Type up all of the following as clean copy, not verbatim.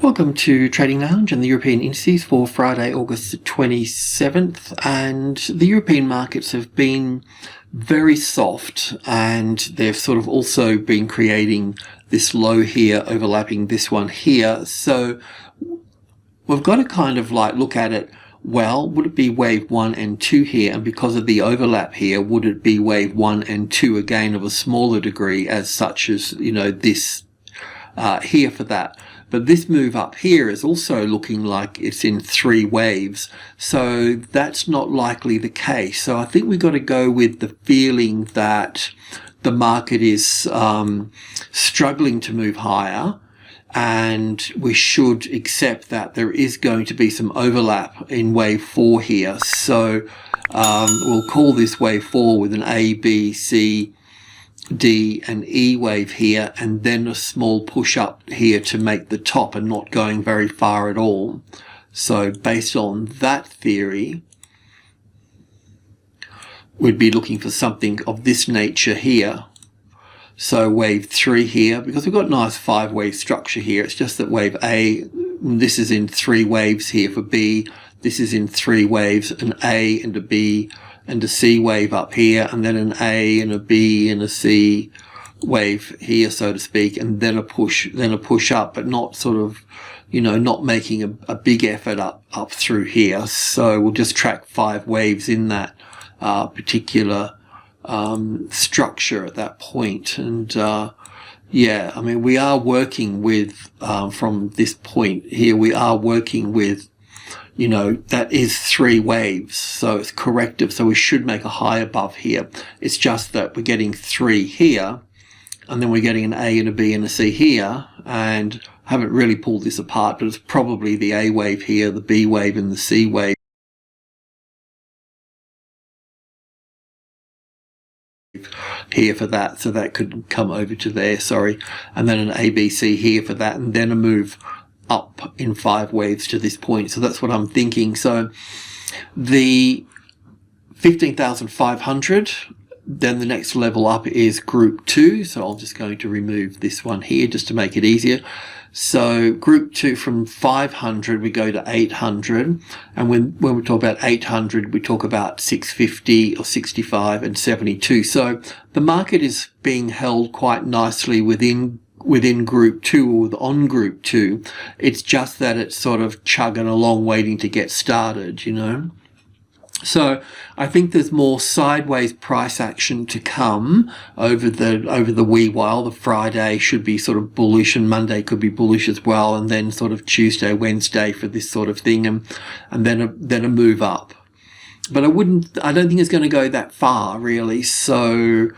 Welcome to Trading Lounge and the European Indices for Friday, August the 27th. And the European markets have been very soft, and they've sort of also been creating this low here overlapping this one here. So we've got to kind of like look at it. Well, would it be wave 1 and 2 here? And because of the overlap here, would it be wave 1 and 2 again of a smaller degree, as such as, you know, this here for that? But this move up here is also looking like it's in 3 waves, so that's not likely the case. So I think we've got to go with the feeling that the market is struggling to move higher, and we should accept that there is going to be some overlap in wave 4 here. So we'll call this wave 4 with an A, B, C, D and E wave here, and then a small push up here to make the top and not going very far at all. So based on that theory, we'd be looking for something of this nature here. So wave 3 here, because we've got nice 5-wave structure here. It's just that wave A, this is in 3 waves here for B. This is in 3 waves, an A and a B and a C wave up here, and then an A and a B and a C wave here, so to speak, and then a push up, but not sort of, you know, not making a big effort up through here. So we'll just track 5 waves in that particular structure at that point. And yeah, I mean, we are working with from this point here, we are working with, you know, that is 3 waves, so it's corrective, so we should make a high above here. It's just that we're getting 3 here, and then we're getting an A and a B and a C here, and I haven't really pulled this apart, but it's probably the A wave here, the B wave and the C wave here for that, so that could come over to there, sorry, and then an A, B, C here for that, and then a move up in 5 waves to this point. So that's what I'm thinking. So the 15,500, then the next level up is group 2. So I'm just going to remove this one here just to make it easier. So group 2, from 500 we go to 800, and when we talk about 800 we talk about 650 or 65 and 72. So the market is being held quite nicely within group 2 or on group 2. It's just that it's sort of chugging along waiting to get started, you know. So I think there's more sideways price action to come over the wee while. The Friday should be sort of bullish, and Monday could be bullish as well, and then sort of Tuesday, Wednesday for this sort of thing, and then a move up. But I don't think it's going to go that far, really. So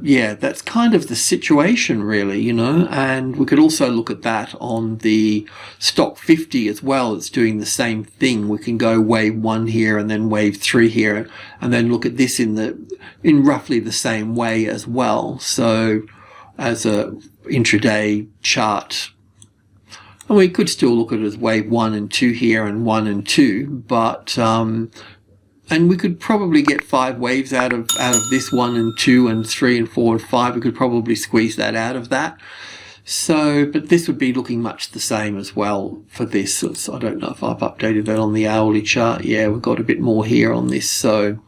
yeah, that's kind of the situation, really, you know. And we could also look at that on the stock 50 as well. It's doing the same thing. We can go wave 1 here and then wave 3 here, and then look at this in roughly the same way as well. So as a intraday chart, and we could still look at it as wave 1 and 2 here and 1 and 2, but and we could probably get 5 waves out of this 1 and 2 and 3 and 4 and 5. We could probably squeeze that out of that. So, but this would be looking much the same as well for this. So I don't know if I've updated that on the hourly chart. Yeah, we've got a bit more here on this, so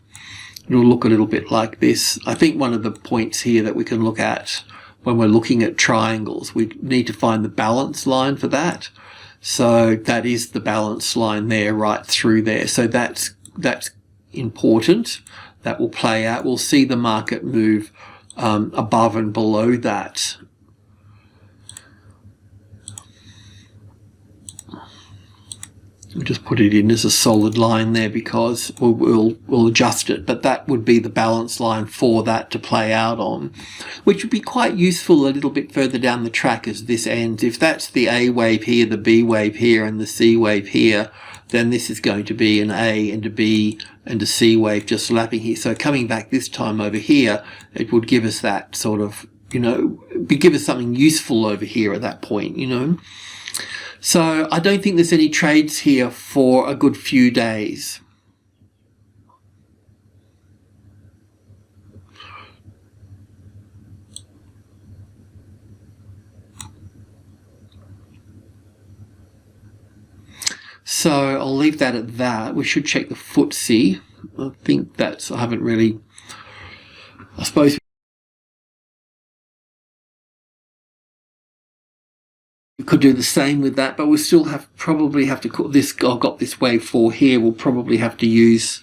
it'll look a little bit like this. I think one of the points here that we can look at when we're looking at triangles, we need to find the balance line for that. So that is the balance line there, right through there. So that's important. That will play out. We'll see the market move above and below that. We'll just put it in as a solid line there because we'll adjust it, but that would be the balance line for that to play out on, which would be quite useful a little bit further down the track as this ends. If that's the A wave here, the B wave here and the C wave here, then this is going to be an A and a B and a C wave just lapping here. So coming back this time over here, it would give us that sort of, you know, give us something useful over here at that point, you know. So I don't think there's any trades here for a good few days. So I'll leave that at that. We should check the FTSE. I think that's, I haven't really, I suppose we could do the same with that, but we'll still probably have to call this. I've got this wave 4 here. We'll probably have to use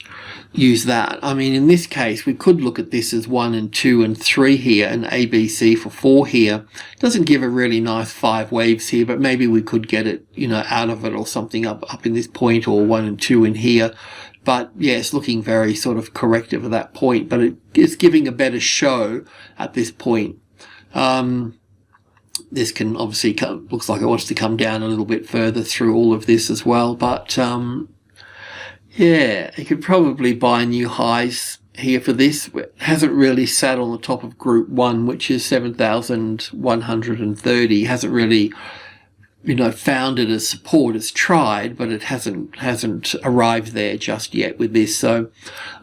that. I mean, in this case, we could look at this as 1 and 2 and 3 here, and ABC for 4 here. It doesn't give a really nice 5 waves here, but maybe we could get it, you know, out of it or something up in this point, or 1 and 2 in here. But yeah, it's looking very sort of corrective at that point, but it's giving a better show at this point. This can obviously looks like it wants to come down a little bit further through all of this as well, but yeah, you could probably buy new highs here for this. It hasn't really sat on the top of group 1, which is 7,130. Hasn't really, you know, found it as support. It's tried, but it hasn't arrived there just yet with this. So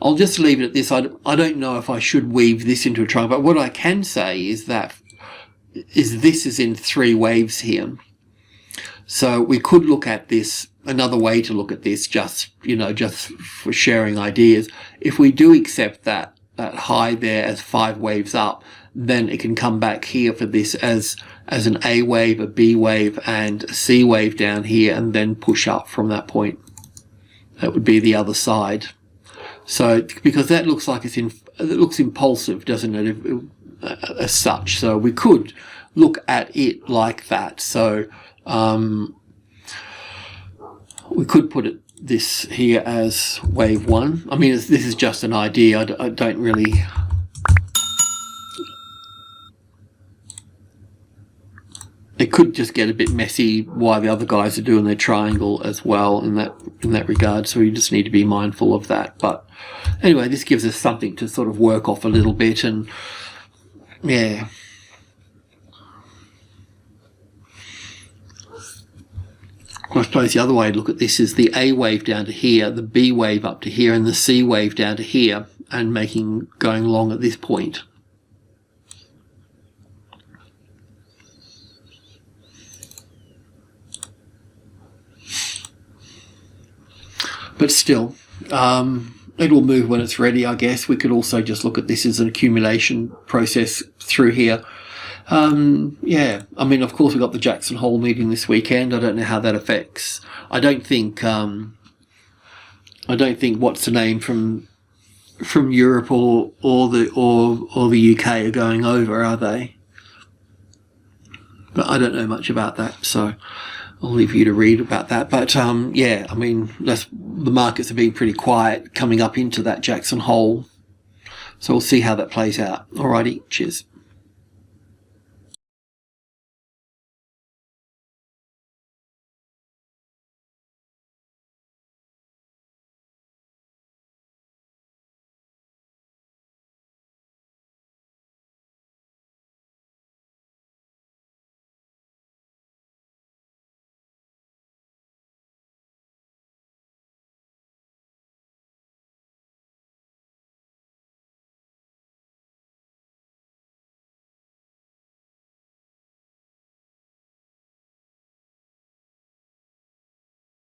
I'll just leave it at this. I don't know if I should weave this into a triangle, but what I can say is that this is in 3 waves here. So we could look at this, another way to look at this, just, you know, just for sharing ideas. If we do accept that high there as 5 waves up, then it can come back here for this as an A wave, a B wave, and a C wave down here, and then push up from that point. That would be the other side. So because that looks like it looks impulsive, doesn't it, as such? So we could look at it like that. So we could put this here as wave 1. I mean, this is just an idea. I don't really. It could just get a bit messy while the other guys are doing their triangle as well in that regard. So we just need to be mindful of that. But anyway, this gives us something to sort of work off a little bit, and yeah. I suppose the other way to look at this is the A wave down to here, the B wave up to here, and the C wave down to here, and going long at this point. But still, it will move when it's ready, I guess. We could also just look at this as an accumulation process through here. Yeah, I mean, of course, we've got the Jackson Hole meeting this weekend. I don't know how that affects. I don't think what's the name from Europe or the UK are going over, are they? But I don't know much about that, so I'll leave you to read about that. But yeah, I mean, the markets have been pretty quiet coming up into that Jackson Hole, so we'll see how that plays out. Alrighty, cheers.